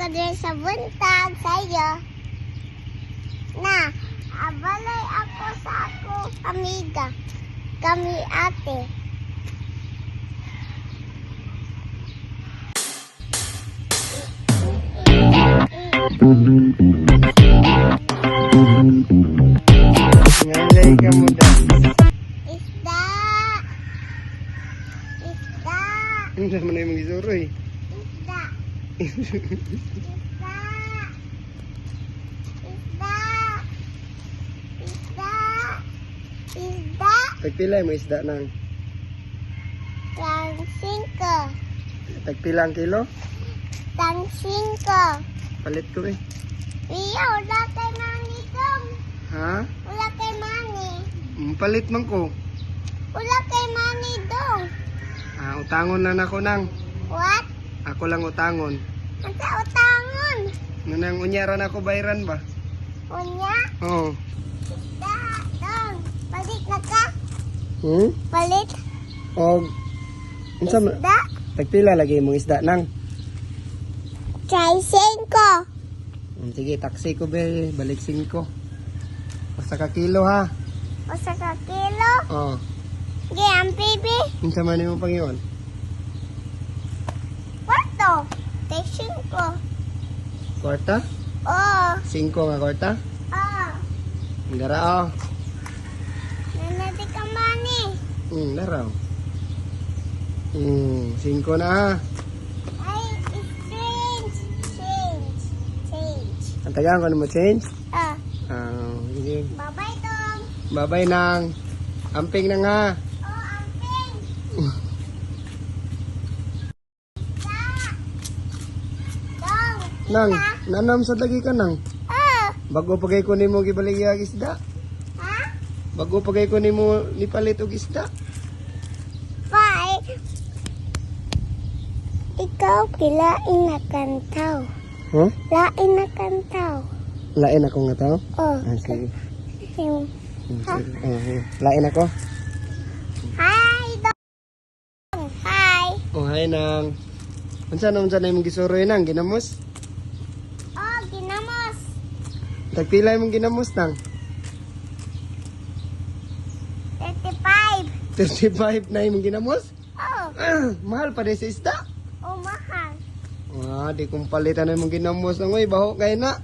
ko din sa buntag sa'yo. Na, abalay ako sa ako, amiga. Kami ate. Ngalay ka mo daw. Isda. Isda. Ano naman na yung gisuro eh. Isda. Isda. Isda. Isda. Isda. Tagpila mo isda nang. Tang 5. Tagpila ang kilo? Tang 5. Palit ko eh. Iya, wala kay mani dong. Ha? Wala kay mani. Palit man ko. Wala kay mani dong. Utangon na nako nang. What? Ako lang utangon. Ang utangon. Nang unyaran ako bayran ba? Unya? Oo. Isda dong. Palit na ka? Palit? Og unsa man? Isda? Tagpila lagi mong isda nang. Try 5. Sige, taksi ko be, balik 5. Basta ka kilo ha. O sa kakilo? Oo. Sige, ang baby. Unsa man mo pangiyon? Kwarto. Take 5. Kwarta? Oh. 5 nga kwarta? Oh. Dara oh. Nanati ka mani. Dara. 5 na ha. Ay, it's change. Change. Ang tagaan ko na mo change? Ah. Sige. Bye-bye, Tom. Babay nang. Amping na nga. Oh, amping. Tom. Nang, nanam sa lagi ka nang. Ah. Bago pagay ko nimo gibaligya isda. Ha? Bago pagay ko nimo ni palit og isda. Bye. Ikaw, kilain na kantaw. Huh? Lain na kantaw. Lain ako nga tao. Oh. Sige. Yung... Lain ako. Hi, Dong. Hi. Oh, hi nang. Unsa na imong gisuroy nang ginamos? Oh, ginamos. Tagpila imong ginamos nang. 35. 35 na imong ginamos? Oh. Mahal pa din sa isda. Oh, mahal. Di kong palitan na imong ginamos nang oy baho kay na.